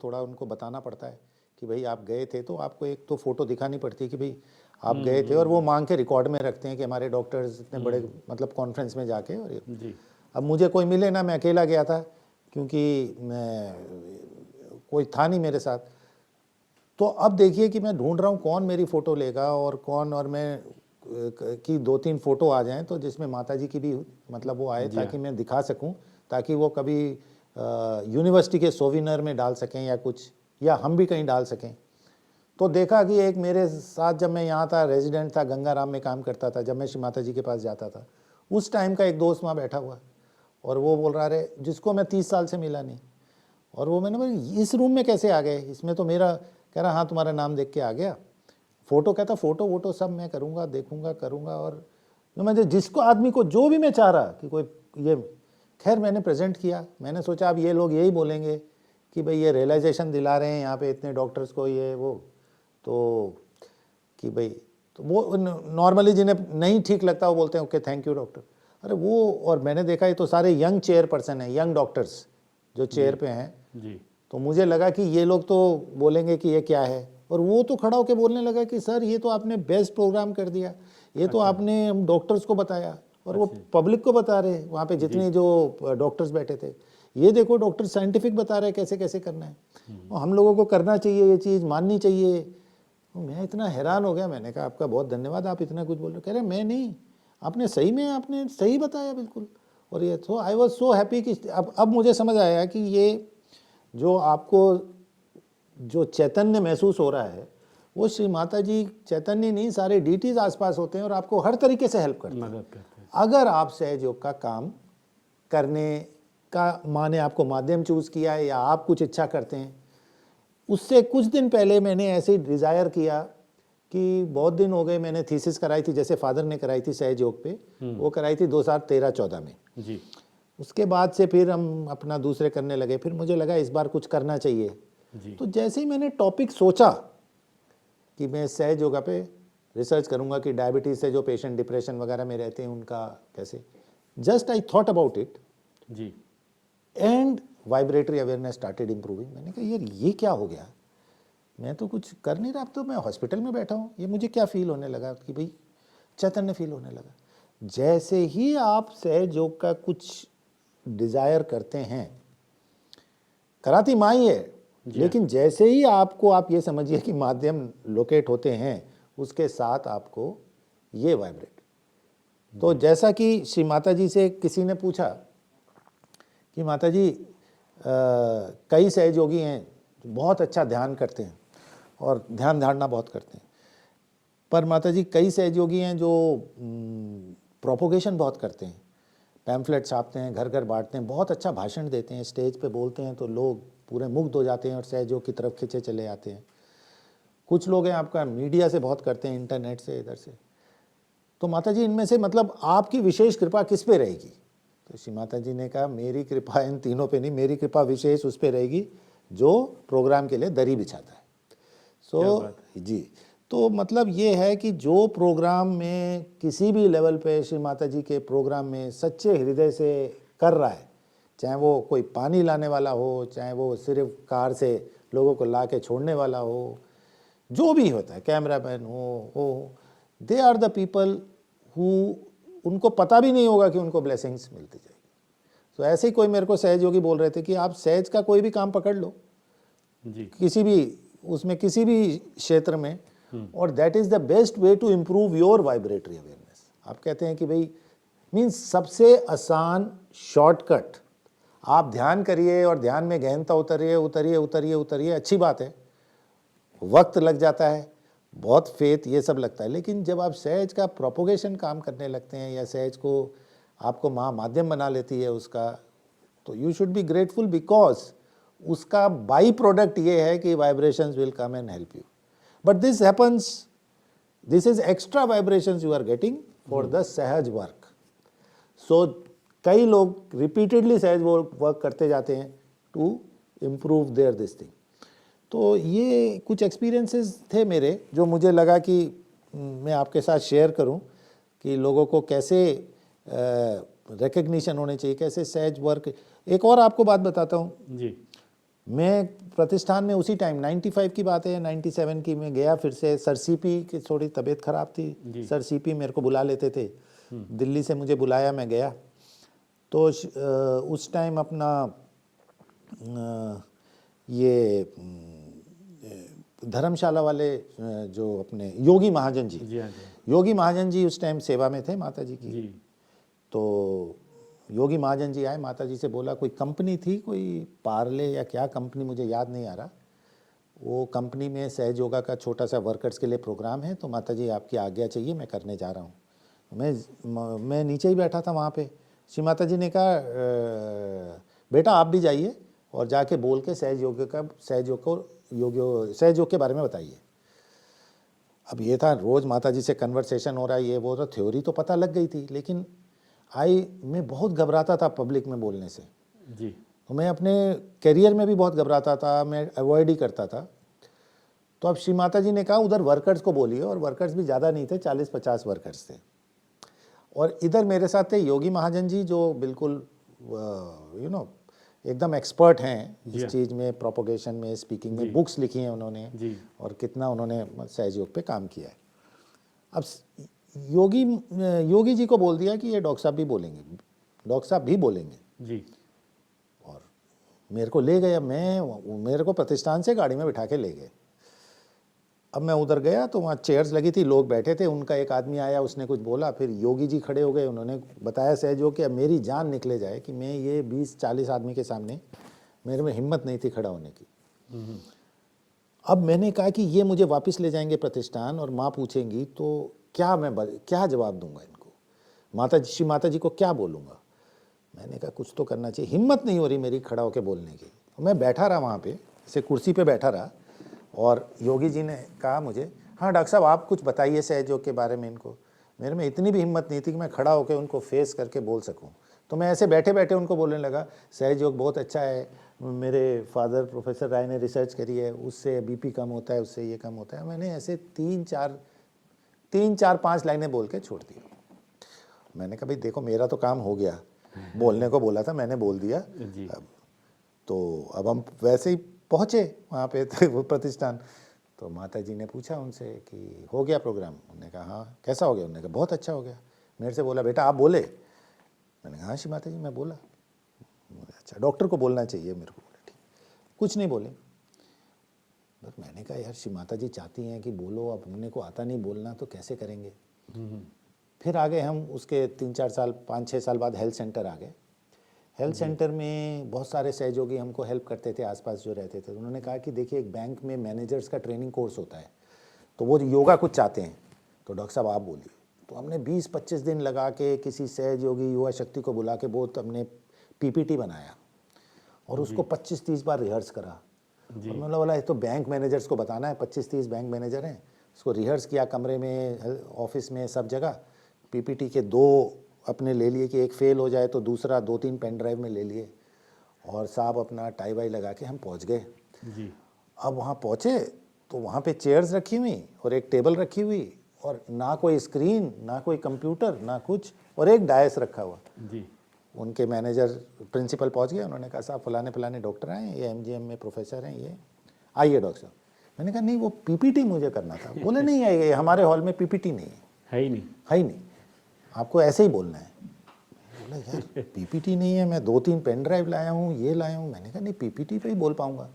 थोड़ा उनको बताना पड़ता है कि भाई आप गए थे, तो आपको एक तो फ़ोटो दिखानी पड़ती है कि भाई आप गए थे, और वो मांग के रिकॉर्ड में रखते हैं कि हमारे डॉक्टर्स इतने बड़े मतलब कॉन्फ्रेंस में जाके। और जी। अब मुझे कोई मिले ना, मैं अकेला गया था क्योंकि मैं कोई था नहीं मेरे साथ। तो अब देखिए कि मैं ढूंढ रहा हूँ कौन मेरी फ़ोटो लेगा और कौन, और मैं कि 2-3 फ़ोटो आ जाएं तो जिसमें माता जी की भी मतलब वो आए, जी ताकि मैं दिखा सकूं, ताकि वो कभी यूनिवर्सिटी के सोविनर में डाल सकें या कुछ, या हम भी कहीं डाल सकें। तो देखा कि एक मेरे साथ, जब मैं यहाँ था, रेजिडेंट था, गंगाराम में काम करता था, जब मैं श्री माता जी के पास जाता था, उस टाइम का एक दोस्त वहाँ बैठा हुआ, और वो बोल रहा है, जिसको मैं 30 साल से मिला नहीं, और वो मैंने बोला इस रूम में कैसे आ गए, इसमें तो मेरा, कह रहा हाँ तुम्हारा नाम देख के आ गया। फ़ोटो, कहता फ़ोटो वोटो सब मैं करूँगा, देखूँगा, करूँगा। और जो मैं जिसको आदमी को जो भी मैं चाह रहा कि कोई ये, खैर मैंने प्रेजेंट किया। मैंने सोचा अब ये लोग यही बोलेंगे कि भाई ये रियलाइजेशन दिला रहे हैं यहाँ पे इतने डॉक्टर्स को, ये वो, तो कि भाई, तो वो नॉर्मली जिन्हें नहीं ठीक लगता वो बोलते हैं ओके थैंक यू डॉक्टर। अरे वो, और मैंने देखा ये तो सारे यंग चेयर पर्सन हैं, यंग डॉक्टर्स जो चेयर पे हैं। जी। तो मुझे लगा कि ये लोग तो बोलेंगे कि ये क्या है, और वो तो खड़ा होकर बोलने लगा कि सर ये तो आपने बेस्ट प्रोग्राम कर दिया, ये तो आपने हम डॉक्टर्स को बताया, और वो पब्लिक को बता रहे वहाँ पे जितने जो डॉक्टर्स बैठे थे, ये देखो डॉक्टर साइंटिफिक बता रहे कैसे कैसे करना है, और हम लोगों को करना चाहिए, ये चीज़ माननी चाहिए। तो मैं इतना हैरान हो गया, मैंने कहा आपका बहुत धन्यवाद, आप इतना कुछ बोल रहे हो। कह रहे मैं नहीं, आपने सही में, आपने सही बताया बिल्कुल। और ये तो आई वॉज सो हैप्पी कि अब मुझे समझ आया कि ये जो आपको जो चैतन्य महसूस हो रहा है, वो श्री माता जी चैतन्य नहीं, सारे डीटीज आसपास होते हैं और आपको हर तरीके से हेल्प करते हैं, मदद करते हैं। अगर आप सहज योग का काम करने का, माँ ने आपको माध्यम चूज किया है या आप कुछ इच्छा करते हैं। उससे कुछ दिन पहले मैंने ऐसे ही डिज़ायर किया कि बहुत दिन हो गए, मैंने थीसिस कराई थी, जैसे फादर ने कराई थी सहज योग पे, वो कराई थी 2013-14 में जी। उसके बाद से फिर हम अपना दूसरे करने लगे। फिर मुझे लगा इस बार कुछ करना चाहिए। जी। तो जैसे ही मैंने टॉपिक सोचा कि मैं सहज योगा पे रिसर्च करूंगा कि डायबिटीज़ से जो पेशेंट डिप्रेशन वगैरह में रहते हैं उनका कैसे, just I thought about it ji. And vibratory awareness started improving. मैंने कहा यार ये क्या हो गया, मैं तो कुछ कर नहीं रहा, अब तो मैं हॉस्पिटल में बैठा हूँ, ये मुझे क्या फील होने लगा कि भाई चैतन्य फील होने लगा। जैसे ही आप सहज योग का कुछ डिज़ायर करते हैं, कराती माँ ही है, लेकिन जैसे ही आपको, आप ये समझिए कि माध्यम लोकेट होते हैं, उसके साथ आपको ये वाइब्रेट। तो जैसा कि श्री माता जी से किसी ने पूछा कि माता जी कई सहयोगी हैं जो बहुत अच्छा ध्यान करते हैं और ध्यान धारणा बहुत करते हैं, पर माता जी कई सहयोगी हैं जो प्रोपोगेशन बहुत करते हैं, पैम्फलेट छापते हैं, घर घर बांटते हैं, बहुत अच्छा भाषण देते हैं, स्टेज पे बोलते हैं तो लोग पूरे मुग्ध हो जाते हैं और सहयोग की तरफ खिंचे चले आते हैं। कुछ लोग हैं आपका मीडिया से बहुत करते हैं, इंटरनेट से, इधर से। तो माता जी इनमें से मतलब आपकी विशेष कृपा किस पे रहेगी? तो श्री माता जी ने कहा मेरी कृपा इन तीनों पे नहीं, मेरी कृपा विशेष उस पे रहेगी जो प्रोग्राम के लिए दरी बिछाता है। जी, तो मतलब ये है कि जो प्रोग्राम में किसी भी लेवल पे श्री माता जी के प्रोग्राम में सच्चे हृदय से कर रहा है, चाहे वो कोई पानी लाने वाला हो, चाहे वो सिर्फ कार से लोगों को ला के छोड़ने वाला हो, जो भी होता है, कैमरामैन हो, they are the people who, उनको पता भी नहीं होगा कि उनको ब्लेसिंग्स मिलती जाएगी। तो ऐसे ही कोई मेरे को सहयोगी बोल रहे थे कि आप सहज का कोई भी काम पकड़ लो जी। किसी भी उसमें, किसी भी क्षेत्र में, और that is the best way to improve your vibratory awareness. आप कहते हैं कि भाई मीन्स सबसे आसान शॉर्टकट, आप ध्यान करिए और ध्यान में गहनता उतरिए उतरिए उतरिए उतरिए, अच्छी बात है, वक्त लग जाता है, बहुत फेथ ये सब लगता है, लेकिन जब आप सहज का प्रोपोगेशन काम करने लगते हैं या सहज को आपको माँ माध्यम बना लेती है उसका, तो you should be grateful because उसका बाई प्रोडक्ट ये है कि vibrations will come and help you. But this happens, this is extra vibrations you are getting for the Sahaj work. So कई लोग रिपीटेडली सहज वर्क करते जाते हैं to improve their this thing. तो ये कुछ एक्सपीरियंसेस थे मेरे जो मुझे लगा कि मैं आपके साथ शेयर करूं कि लोगों को कैसे रिकग्निशन होने चाहिए, कैसे सहज वर्क। एक और आपको बात बताता हूं जी। मैं प्रतिष्ठान में उसी टाइम 95 की बात है, 97 की, मैं गया फिर से। सर सीपी की थोड़ी तबीयत खराब थी, सर सीपी मेरे को बुला लेते थे, दिल्ली से मुझे बुलाया, मैं गया। तो उस टाइम अपना ये धर्मशाला वाले जो अपने योगी महाजन जी, जी हाँ जी। योगी महाजन जी उस टाइम सेवा में थे माता जी की। जी। तो योगी महाजन जी आए, माता जी से बोला, कोई कंपनी थी, कोई पार्ले या क्या कंपनी, मुझे याद नहीं आ रहा, वो कंपनी में सहज योगा का छोटा सा वर्कर्स के लिए प्रोग्राम है, तो माता जी आपकी आज्ञा चाहिए, मैं करने जा रहा हूँ। मैं नीचे ही बैठा था वहाँ पे। श्री माता जी ने कहा बेटा आप भी जाइए और जाके बोल के सहज योग के बारे में बताइए। अब ये था, रोज़ माता जी से कन्वर्सेशन हो रहा है, ये वो, तो थ्योरी तो पता लग गई थी, लेकिन मैं बहुत घबराता था पब्लिक में बोलने से। जी। तो मैं अपने करियर में भी बहुत घबराता था, मैं अवॉइड ही करता था। तो अब श्री माता जी ने कहा उधर वर्कर्स को बोलिए, और वर्कर्स भी ज़्यादा नहीं थे, 40-50 वर्कर्स थे। और इधर मेरे साथ थे योगी महाजन जी, जो बिल्कुल एकदम एक्सपर्ट हैं इस चीज़ में, प्रोपोगेशन में, स्पीकिंग में, बुक्स लिखी हैं उन्होंने जी। और कितना उन्होंने सहज योग पे काम किया है। अब योगी जी को बोल दिया कि ये डॉक्टर साहब भी बोलेंगे, डॉक्टर साहब भी बोलेंगे जी। और मेरे को ले गए। मेरे को प्रतिष्ठान से गाड़ी में बिठा के ले गए। अब मैं उधर गया तो वहाँ चेयर्स लगी थी, लोग बैठे थे, उनका एक आदमी आया, उसने कुछ बोला, फिर योगी जी खड़े हो गए, उन्होंने बताया सहज योग कि अब मेरी जान निकले जाए कि मैं ये 20-40 आदमी के सामने, मेरे में हिम्मत नहीं थी खड़ा होने की। अब मैंने कहा कि ये मुझे वापस ले जाएंगे प्रतिष्ठान और माँ पूछेंगी तो क्या जवाब दूंगा इनको, श्री माता जी को क्या बोलूँगा। मैंने कहा कुछ तो करना चाहिए, हिम्मत नहीं हो रही मेरी खड़ा होकर बोलने की। तो मैं बैठा रहा वहाँ पे, ऐसे कुर्सी पे बैठा रहा, और योगी जी ने कहा मुझे, हाँ डॉक्टर साहब आप कुछ बताइए सहज योग के बारे में इनको। मेरे में इतनी भी हिम्मत नहीं थी कि मैं खड़ा होकर उनको फेस करके बोल सकूं। तो मैं ऐसे बैठे बैठे उनको बोलने लगा, सहज योग बहुत अच्छा है, मेरे फादर प्रोफेसर राय ने रिसर्च करी है, उससे बीपी कम होता है, उससे ये कम होता है। मैंने ऐसे 3-4-5 लाइनें बोल के छोड़ दी। मैंने कहा भाई देखो मेरा तो काम हो गया, बोलने को बोला था मैंने बोल दिया जी। तो अब हम वैसे ही पहुँचे वहाँ पे थे वो प्रतिष्ठान। तो माता जी ने पूछा उनसे कि हो गया प्रोग्राम? उन्होंने कहा हाँ। कैसा हो गया? उन्होंने कहा बहुत अच्छा हो गया। मेरे से बोला बेटा आप बोले? मैंने कहा हाँ श्री माता जी मैं बोला। अच्छा डॉक्टर को बोलना चाहिए मेरे को। बोला ठीक, कुछ नहीं बोले। बस मैंने कहा यार श्री माता जी चाहती हैं कि बोलो, अब अपने को आता नहीं बोलना तो कैसे करेंगे। फिर आगे हम उसके 3-4 साल 5-6 साल बाद हेल्थ सेंटर आ गए। हेल्थ सेंटर में बहुत सारे सहयोगी हमको हेल्प करते थे आसपास जो रहते थे। उन्होंने कहा कि देखिए एक बैंक में मैनेजर्स का ट्रेनिंग कोर्स होता है, तो वो योगा कुछ चाहते हैं, तो डॉक्टर साहब आप बोलिए। तो हमने 20-25 दिन लगा के किसी सहयोगी युवा शक्ति को बुला के बहुत हमने पीपीटी बनाया और उसको 25-30 बार रिहर्स करा। और मैंने बोला ये तो बैंक मैनेजर्स को बताना है, 25-30 बैंक मैनेजर हैं। उसको रिहर्स किया कमरे में, ऑफिस में, सब जगह। पीपीटी के 2 अपने ले लिए कि एक फेल हो जाए तो दूसरा 2-3 पेन ड्राइव में ले लिए, और साहब अपना टाई वाई लगा के हम पहुंच गए जी। अब वहाँ पहुँचे तो वहाँ पे चेयर्स रखी हुई और एक टेबल रखी हुई, और ना कोई स्क्रीन, ना कोई कंप्यूटर, ना कुछ, और एक डायस रखा हुआ जी। उनके मैनेजर प्रिंसिपल पहुँच गए, उन्होंने कहा साहब फलाने फलाने डॉक्टर हैं, ये एमजीएम में प्रोफेसर हैं, ये आइए डॉक्टर साहब। मैंने कहा नहीं वो पीपीटी मुझे करना था। बोले नहीं आइए, हमारे हॉल में पीपीटी नहीं है ही नहीं, आपको ऐसे ही बोलना है। बोला यार पीपीटी नहीं है, मैं 2-3 पेन ड्राइव लाया हूँ, ये लाया हूँ। मैंने कहा नहीं पीपीटी पे ही बोल पाऊँगा।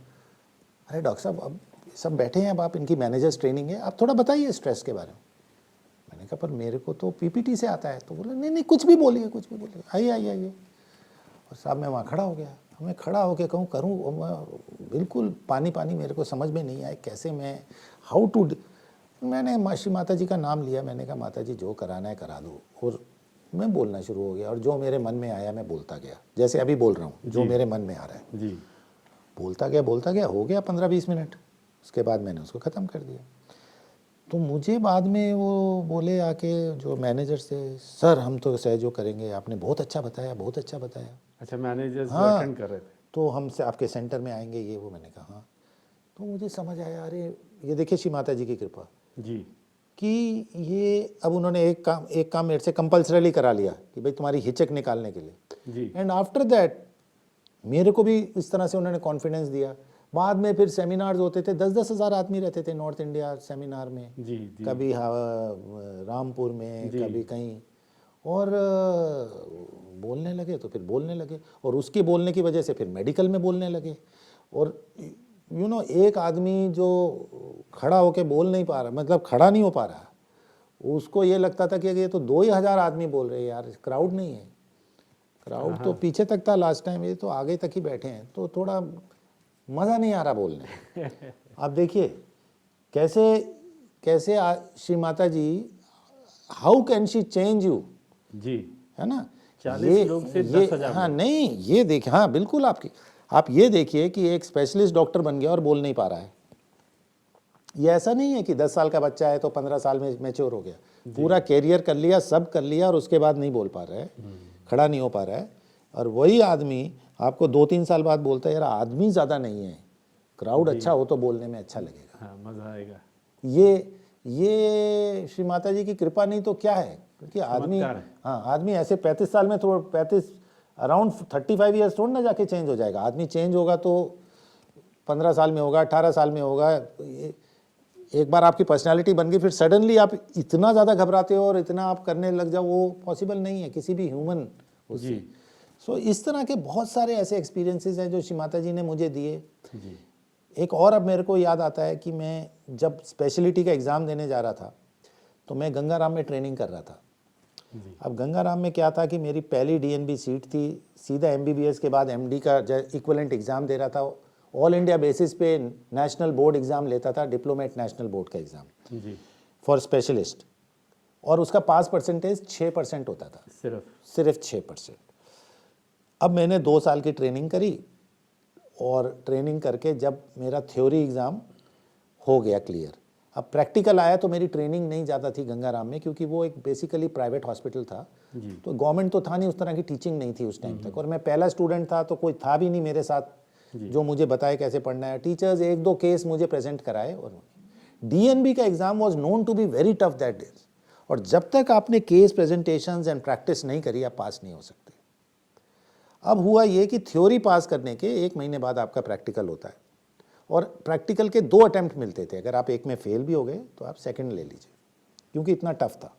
अरे डॉक्टर साहब अब सब बैठे हैं, अब आप इनकी मैनेजर्स ट्रेनिंग है, आप थोड़ा बताइए स्ट्रेस के बारे में। मैंने कहा पर मेरे को तो पीपीटी से आता है। तो बोला नहीं कुछ भी बोलिए, कुछ भी बोलिए, आइए। और साहब मैं वहाँ खड़ा हो गया। मैं खड़ा होकर कहूँ करूँ, बिल्कुल पानी मेरे को समझ में नहीं आए कैसे मैं मैंने श्री माता जी का नाम लिया। मैंने कहा माता जी जो कराना है करा दो, और मैं बोलना शुरू हो गया, और जो मेरे मन में आया मैं बोलता गया, जैसे अभी बोल रहा हूँ, जो मेरे मन में आ रहा है जी। बोलता गया, हो गया 15-20 मिनट। उसके बाद मैंने उसको ख़त्म कर दिया। तो मुझे बाद में वो बोले आके जो मैनेजर से, सर हम तो सहयोग करेंगे, आपने बहुत अच्छा बताया। अच्छा मैनेजर्स हाँ, अटेंड कर रहे थे, तो हम से आपके सेंटर में आएंगे ये वो। मैंने कहा हाँ। तो मुझे समझ आया अरे ये देखिए श्री माता जी की कृपा जी, कि ये अब उन्होंने एक काम मेरे से कंपल्सरीली करा लिया कि भाई तुम्हारी हिचक निकालने के लिए जी। एंड आफ्टर दैट मेरे को भी इस तरह से उन्होंने कॉन्फिडेंस दिया। बाद में फिर सेमिनार्स होते थे, 10-10 हज़ार आदमी रहते थे नॉर्थ इंडिया सेमिनार में, जी जी कभी रामपुर में, जी। कभी कहीं, और बोलने लगे तो फिर बोलने लगे, और उसके बोलने की वजह से फिर मेडिकल में बोलने लगे। और एक आदमी जो खड़ा होके बोल नहीं पा रहा, मतलब खड़ा नहीं हो पा रहा, उसको ये लगता था कि ये तो 2,000 आदमी बोल रहे हैं यार, क्राउड नहीं है। क्राउड तो पीछे तक था लास्ट टाइम, ये तो आगे तक ही बैठे हैं, तो थोड़ा मज़ा नहीं आ रहा बोलने। आप देखिए कैसे कैसे Shri Mata ji, how can she change you, ji. है ना। 40 लोग से 10,000 हाँ नहीं, ये देखिए, हाँ बिल्कुल, आप ये देखिए कि एक स्पेशलिस्ट डॉक्टर बन गया और बोल नहीं पा रहा है। ये ऐसा नहीं है कि 10 साल का बच्चा है तो 15 साल में मैच्योर हो गया, पूरा कैरियर कर लिया, सब कर लिया, और उसके बाद नहीं बोल पा रहा है, खड़ा नहीं हो पा रहा है। और वही आदमी आपको 2-3 साल बाद बोलता है यार आदमी ज़्यादा नहीं है, क्राउड अच्छा हो तो बोलने में अच्छा लगेगा। हाँ, मज़ा आएगा। ये श्री माता जी की कृपा नहीं तो क्या है, क्योंकि आदमी, हाँ आदमी ऐसे 35 साल में, थोड़ा 35 अराउंड 35 ईयर्स थोड़ा ना जाके चेंज हो जाएगा। आदमी चेंज होगा तो 15 साल में होगा, 18 साल में होगा। एक बार आपकी पर्सनालिटी बन गई, फिर सडनली आप इतना ज़्यादा घबराते हो और इतना आप करने लग जाओ, वो पॉसिबल नहीं है किसी भी ह्यूमन उससे। सो इस तरह के बहुत सारे ऐसे एक्सपीरियंसेस हैं जो श्री माता जी ने मुझे दिए। एक और अब मेरे को याद आता है कि मैं जब स्पेशलिटी का एग्ज़ाम देने जा रहा था तो मैं गंगाराम में ट्रेनिंग कर रहा था। अब गंगाराम में क्या था कि मेरी पहली डीएनबी सीट थी, सीधा एमबीबीएस के बाद एमडी का इक्विवेलेंट एग्ज़ाम दे रहा था। ऑल इंडिया बेसिस पे नेशनल बोर्ड एग्ज़ाम लेता था, डिप्लोमेट नेशनल बोर्ड का एग्ज़ाम फॉर स्पेशलिस्ट, और उसका पास परसेंटेज 6% होता था, सिर्फ 6%। अब मैंने 2 साल की ट्रेनिंग करी, और ट्रेनिंग करके जब मेरा थ्योरी एग्ज़ाम हो गया क्लियर, अब प्रैक्टिकल आया तो मेरी ट्रेनिंग नहीं ज़्यादा थी गंगाराम में, क्योंकि वो एक बेसिकली प्राइवेट हॉस्पिटल था, तो गवर्नमेंट तो था नहीं, उस तरह की टीचिंग नहीं थी उस टाइम तक, और मैं पहला स्टूडेंट था तो कोई था भी नहीं मेरे साथ जो मुझे बताए कैसे पढ़ना है। टीचर्स 1-2 केस मुझे प्रेजेंट कराए, और डीएनबी का exam was known to be very tough that days, और जब तक आपने केस प्रेजेंटेशंस एंड प्रैक्टिस नहीं करी आप पास नहीं हो सकते। अब हुआ ये कि थ्योरी पास करने के 1 महीने बाद आपका प्रैक्टिकल होता है, और प्रैक्टिकल के 2 अटेम्प्ट मिलते थे। अगर आप एक में फेल भी हो गए तो आप सेकंड ले लीजिए, क्योंकि इतना टफ था।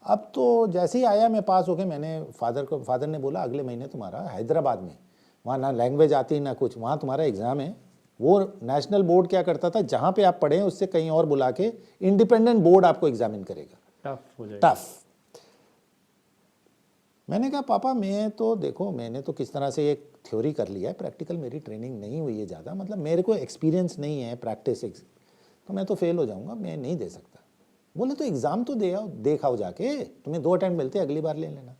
अब तो जैसे ही आया मैं पास हो गया, मैंने फादर ने बोला अगले महीने तुम्हारा हैदराबाद में, वहाँ ना लैंग्वेज आती ना कुछ, वहाँ तुम्हारा एग्ज़ाम है। वो नेशनल बोर्ड क्या करता था, जहाँ पे आप पढ़े उससे कहीं और बुला के इंडिपेंडेंट बोर्ड आपको एग्जामिन करेगा, टफ हो जाएगा। टफ। मैंने कहा पापा मैं तो देखो, मैंने तो किस तरह से एक थ्योरी कर लिया है, प्रैक्टिकल मेरी ट्रेनिंग नहीं हुई है ज़्यादा, मतलब मेरे को एक्सपीरियंस नहीं है प्रैक्टिस, तो मैं तो फेल हो जाऊंगा, मैं नहीं दे सकता। बोले तो एग्ज़ाम तो देखाओ जाके, तुम्हें 2 अटेम्प्ट मिलते, अगली बार ले लेना।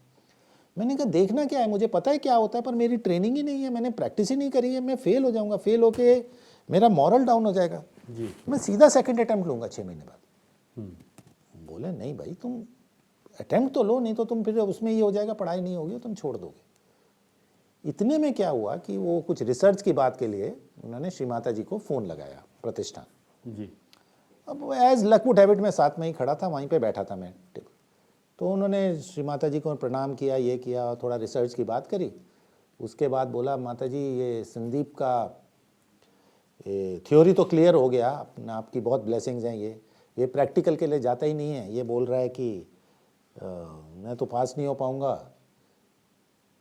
मैंने कहा देखना क्या है, मुझे पता है क्या होता है, पर मेरी ट्रेनिंग ही नहीं है, मैंने प्रैक्टिस ही नहीं करी है, मैं फेल हो जाऊंगा, फेल होके मेरा मॉरल डाउन हो जाएगा जी। मैं सीधा सेकंड अटेम्प्ट लूँगा 6 महीने बाद। बोले नहीं भाई, तुम अटेम्प्ट तो लो, नहीं तो तुम फिर उसमें ये हो जाएगा, पढ़ाई नहीं होगी, तुम छोड़ दोगे। इतने में क्या हुआ कि वो कुछ रिसर्च की बात के लिए उन्होंने श्री माता जी को फ़ोन लगाया, प्रतिष्ठान जी। अब एज लक वुड हैबिट मैं साथ में ही खड़ा था, वहीं पे बैठा था मैं, तो उन्होंने श्री माता जी को प्रणाम किया, ये किया, और थोड़ा रिसर्च की बात करी। उसके बाद बोला माता जी ये संदीप का थ्योरी तो क्लियर हो गया, आपकी बहुत ब्लेसिंग्स हैं, ये प्रैक्टिकल के लिए जाता ही नहीं है, ये बोल रहा है कि मैं तो पास नहीं हो पाऊँगा,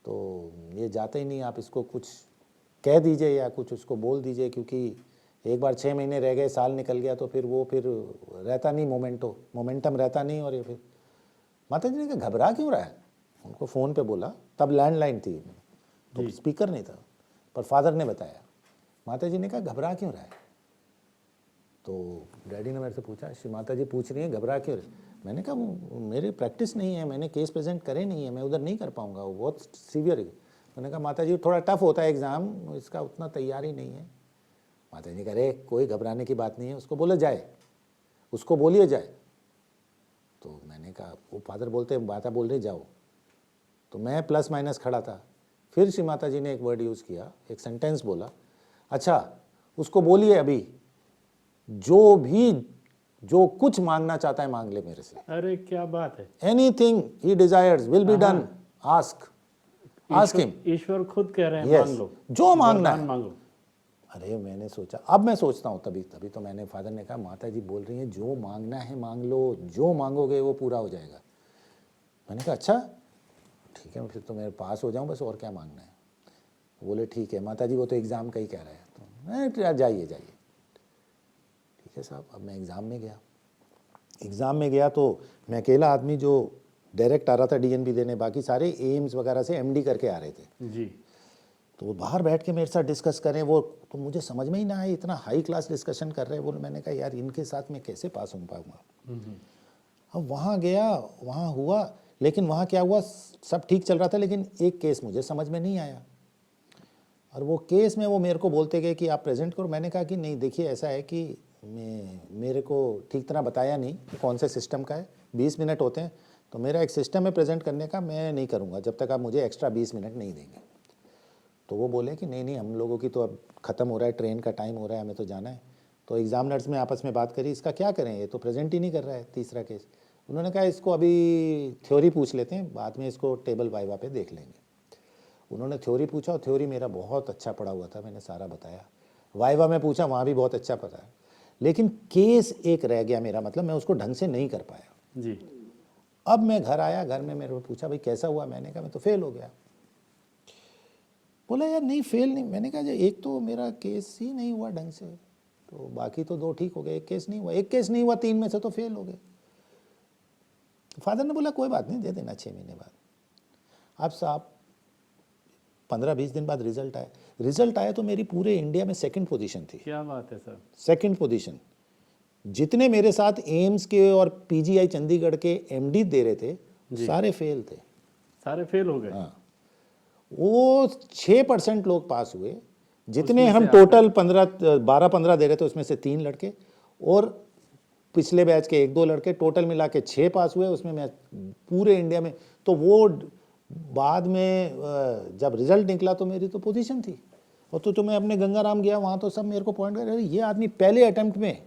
तो ये जाता ही नहीं, आप इसको कुछ कह दीजिए या कुछ उसको बोल दीजिए, क्योंकि एक बार 6 महीने रह गए, साल निकल गया तो फिर वो फिर रहता नहीं, मोमेंटम रहता नहीं। और ये फिर माता जी ने कहा घबरा क्यों रहा है, उनको फ़ोन पे बोला, तब लैंडलाइन थी तो स्पीकर नहीं था, पर फादर ने बताया। माता जी ने कहा घबरा क्यों रहा है, तो डैडी ने मेरे से पूछा, श्री माता जी पूछ रही हैं घबरा क्यों रहे। मैंने कहा वो मेरे प्रैक्टिस नहीं है, मैंने केस प्रेजेंट करे नहीं है, मैं उधर नहीं कर पाऊँगा, वो बहुत सीवियर है। मैंने कहा माता जी थोड़ा टफ होता है एग्ज़ाम, इसका उतना तैयारी नहीं है। माता जी ने कहा अरे कोई घबराने की बात नहीं है, उसको बोले जाए, उसको बोलिए जाए। तो मैंने कहा, वो फादर बोलते माता बोल रही जाओ, तो मैं प्लस माइनस खड़ा था। फिर श्री माता जी ने एक वर्ड यूज़ किया, एक सेंटेंस बोला, अच्छा उसको बोलिए अभी जो कुछ मांगना चाहता है मांग ले मेरे से। अरे क्या बात है। Anything he desires will be done, ask. Ask him. ईश्वर खुद कह रहे हैं Yes. मांग लो, जो मांगना वरदान है। मांगो। अरे मैंने सोचा, अब मैं सोचता हूँ, तभी तभी तो मैंने फादर ने कहा माता जी बोल रही हैं जो मांगना है मांग लो, जो मांगोगे वो पूरा हो जाएगा। मैंने कहा अच्छा ठीक है, फिर तो मैं पास हो जाऊँ बस, और क्या मांगना है। बोले ठीक है माता जी वो तो एग्ज़ाम का ही कह रहा है। तो मैं जाइए जाइए, ठीक है साहब। अब मैं एग्ज़ाम में गया। एग्ज़ाम में गया तो मैं अकेला आदमी जो डायरेक्ट आ रहा था डीएनबी देने, बाकी सारे एम्स वगैरह से एमडी करके आ रहे थे। जी। तो वो बाहर बैठ के मेरे साथ डिस्कस करें, वो तो मुझे समझ में ही ना आए, इतना हाई क्लास डिस्कशन कर रहे हैं वो। मैंने कहा यार इनके साथ मैं कैसे पास हो पाऊँगा। अब वहाँ गया, वहाँ हुआ, लेकिन वहाँ क्या हुआ, सब ठीक चल रहा था, लेकिन एक केस मुझे समझ में नहीं आया। और वो केस में वो मेरे को बोलते गए कि आप प्रेजेंट करो। मैंने कहा कि नहीं देखिए ऐसा है कि मेरे को ठीक तरह बताया नहीं कि कौन से सिस्टम का है, 20 मिनट होते हैं, तो मेरा एक सिस्टम है प्रेजेंट करने का, मैं नहीं करूँगा जब तक आप मुझे एक्स्ट्रा 20 मिनट नहीं देंगे। तो वो बोले कि नहीं नहीं हम लोगों की तो अब ख़त्म हो रहा है, ट्रेन का टाइम हो रहा है, हमें तो जाना है। तो एग्जामिनर्स में आपस में बात करी, इसका क्या करें, ये तो प्रेजेंट ही नहीं कर रहा है, तीसरा केस। उन्होंने कहा इसको अभी थ्योरी पूछ लेते हैं, बाद में इसको टेबल वाइवा पे देख लेंगे। उन्होंने थ्योरी पूछा और थ्योरी मेरा बहुत अच्छा पढ़ा हुआ था, मैंने सारा बताया। वाइवा में पूछा, वहाँ भी बहुत अच्छा पता है, लेकिन केस एक रह गया मेरा, मतलब मैं उसको ढंग से नहीं कर पाया। जी। अब मैं घर आया, घर में मेरे को पूछा भाई कैसा हुआ, मैंने कहा मैं तो फेल हो गया। बोला यार नहीं फेल नहीं। मैंने कहा एक तो मेरा केस ही नहीं हुआ ढंग से, तो बाकी तो 2 ठीक हो गए, एक केस नहीं हुआ, एक केस नहीं हुआ 3 में से तो फेल हो गए। तो फादर ने बोला कोई बात नहीं, दे देना 6 महीने बाद। अब साहब 15-20 दिन बाद रिजल्ट आया। रिजल्ट आया तो मेरी पूरे इंडिया में सेकंड पोजीशन थी। क्या बात है सर। Second position. जितने मेरे साथ एम्स के और पीजीआई चंडीगढ़ के एमडी दे रहे थे सारे फेल थे। सारे फेल हो गए। हाँ, वो 6% लोग पास हुए, जितने हम टोटल 12-15 दे रहे थे उसमें से 3 लड़के, और पिछले बैच के 1-2 लड़के, टोटल मिला के 6 पास हुए। उसमें मैं पूरे इंडिया में, तो वो बाद में जब रिजल्ट निकला तो मेरी तो पोजीशन थी। और तो मैं अपने गंगाराम गया, वहाँ तो सब मेरे को पॉइंट कर रहे, ये आदमी पहले अटेम्प्ट में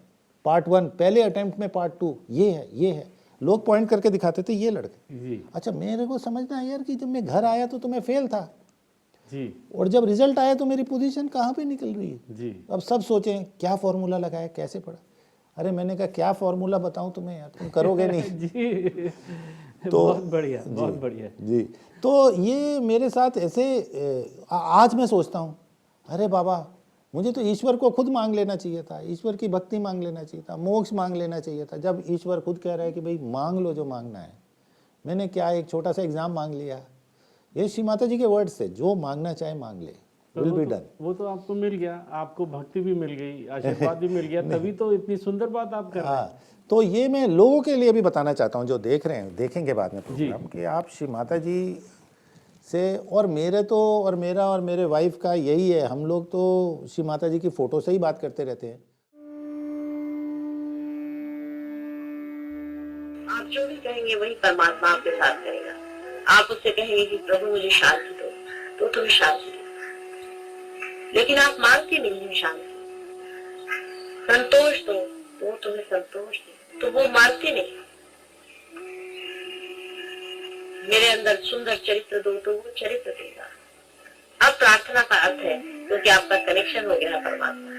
पार्ट 1, पहले अटेम्प्ट में पार्ट 2, ये है। लोग पॉइंट करके दिखाते थे ये लड़के। जी। अच्छा मेरे को समझना है यार कि जब मैं घर आया तो मैं फेल था जी। और जब रिजल्ट आया तो मेरी पोजीशन कहाँ पे निकल रही है। जी। अब सब सोचें क्या फॉर्मूला लगाया, कैसे पढ़ा। अरे मैंने कहा क्या फॉर्मूला बताऊं तुम्हें यार, तुम करोगे नहीं। जी। तो बहुत बढ़िया, बहुत बढ़िया जी। तो ये मेरे साथ ऐसे आज मैं सोचता हूँ अरे बाबा मुझे तो ईश्वर को खुद मांग लेना चाहिए था, ईश्वर की भक्ति मांग लेना चाहिए था, मोक्ष मांग लेना चाहिए था, जब ईश्वर खुद कह रहा है कि भाई मांग लो जो मांगना है। मैंने क्या एक छोटा सा एग्जाम मांग लिया। ये श्री माता जी के वर्ड से, जो मांगना चाहे मांग ले, विल बी डन। वो तो आपको मिल गया, आपको भक्ति भी मिल गई, आशीर्वाद भी मिल गया, तभी तो इतनी सुंदर बात आप कर रहे हैं। तो ये मैं लोगों के लिए भी बताना चाहता हूँ जो देख रहे हैं, देखेंगे बाद में प्रोग्राम, कि आप श्री माता जी से, और मेरे तो और मेरा और मेरे वाइफ का यही है, हम लोग तो श्री माता जी की फ़ोटो से ही बात करते रहते हैं। आप जो भी कहेंगे वही परमात्मा आपके साथ करेगा। आप उससे कहेंगे कि प्रभु मुझे शांति दो, तो तुम्हें शांति दो, लेकिन आप मांगते नहीं हैं शांति। संतोष दो, तो तुम्हें संतोष दे, तो वो मांगते नहीं। मेरे अंदर सुंदर चरित्र दो, तो वो चरित्र देगा। अब प्रार्थना का अर्थ है क्योंकि आपका कनेक्शन हो गया है परमात्मा।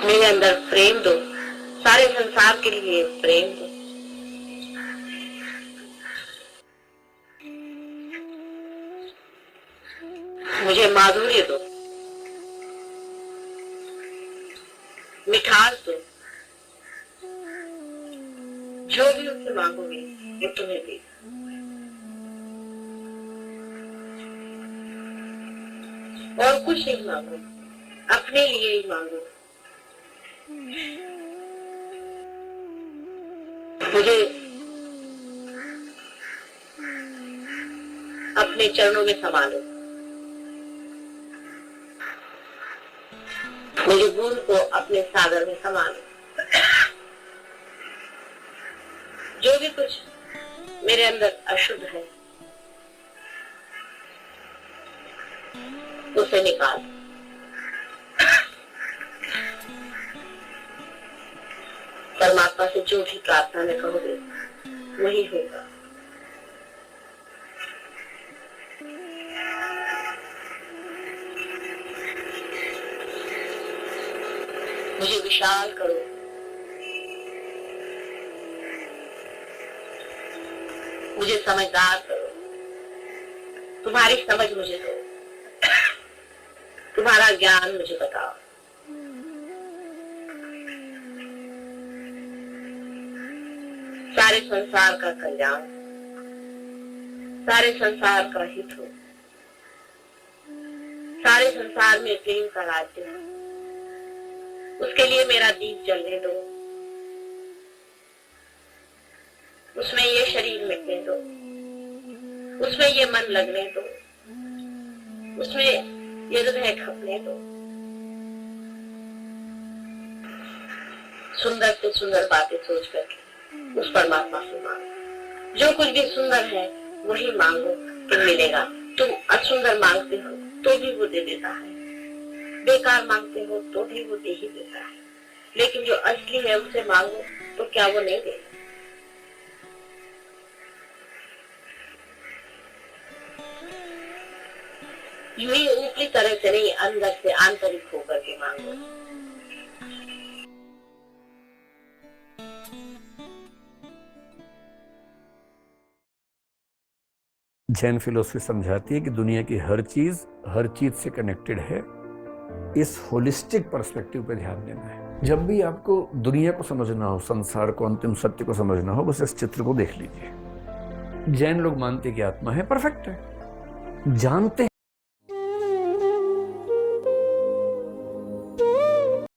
मेरे अंदर प्रेम दो, सारे संसार के लिए प्रेम दो। मुझे माधुर्य दो, मिठास दो, जो भी उससे मांगोगे वो तुम्हें देगा। और कुछ नहीं मांगो, अपने लिए ही मांगो। मुझे अपने चरणों में संभालो, मेरे गुण को अपने सागर में संभालो। जो भी कुछ मेरे अंदर अशुद्ध है उसे निकाल। परमात्मा से जो भी प्रार्थना में कहोगे वही होगा। मुझे विशाल करो, मुझे समझदार करो, तुम्हारी समझ मुझे दो, तुम्हारा ज्ञान मुझे बताओ। सारे संसार का कल्याण, सारे संसार का हित हो, सारे संसार में प्रेम का राज्य हो, उसके लिए मेरा दीप जलने दो, उसमें ये शरीर मिटने दो, उसमें ये मन लगने दो, उसमें ये हृदय खपने दो। सुंदर से सुंदर बातें सोच करके उस परमात्मा से मांगो। जो कुछ भी सुंदर है वही मांगो तो मिलेगा। तुम असुंदर मांगते हो तो भी वो दे देता है, बेकार मांगते हो तो भी वो दे ही देता है, लेकिन जो असली है उसे मांगो तो क्या वो नहीं देगा? यूं ही ऊपरी तरह से नहीं, अंदर से आंतरिक होकर के मांगो। जैन फिलोसफी समझाती है कि दुनिया की हर चीज से कनेक्टेड है। इस होलिस्टिक पर्सपेक्टिव पे ध्यान देना है। जब भी आपको दुनिया को समझना हो, संसार को, अंतिम सत्य को समझना हो, बस इस चित्र को देख लीजिए। जैन लोग मानते कि आत्मा है, परफेक्ट है, जानते